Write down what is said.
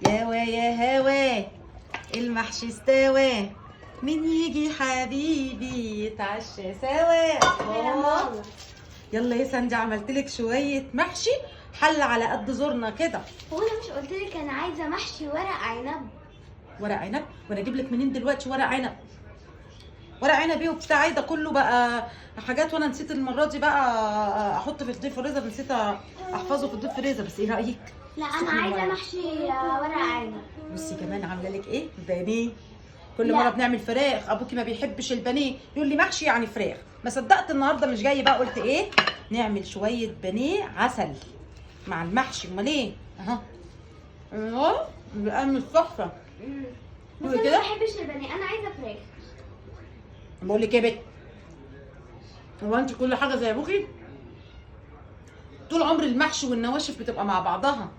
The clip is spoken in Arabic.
هوا يا هوا المحشي استوى، مين يجي حبيبي يتعشى سوا. الله. يلا يا سندي عملت لك شويه محشي حل على قد زورنا كده. هو انا مش قلت لك انا عايزه محشي ورق عنب؟ ورق عنب؟ وانا اجيب لك منين دلوقتي ورق عنب؟ ورق عنب ايه وبتاع ده كله بقى حاجات، وانا نسيت المره دي بقى احط في الديب فريزر، نسيت احفظه في الديب فريزر. بس ايه رايك؟ لا انا عايزه محشي ورق عنب. بصي كمان عامله لك ايه؟ بانيه. كل لا. مره بنعمل فراخ ابوكي ما بيحبش البانيه، يقول لي محشي يعني فراخ. ما صدقت النهارده مش جاي بقى، قلت ايه نعمل شويه بانيه عسل مع المحشي. امال ايه؟ اهو اهو بيعمل تحفه. بس انا ما بحبش البانيه، انا عايزه فراخ. بقول لك ايه يا بت، هو انت كل حاجه زي ابوكي؟ طول عمر المحشي والنواشف بتبقى مع بعضها،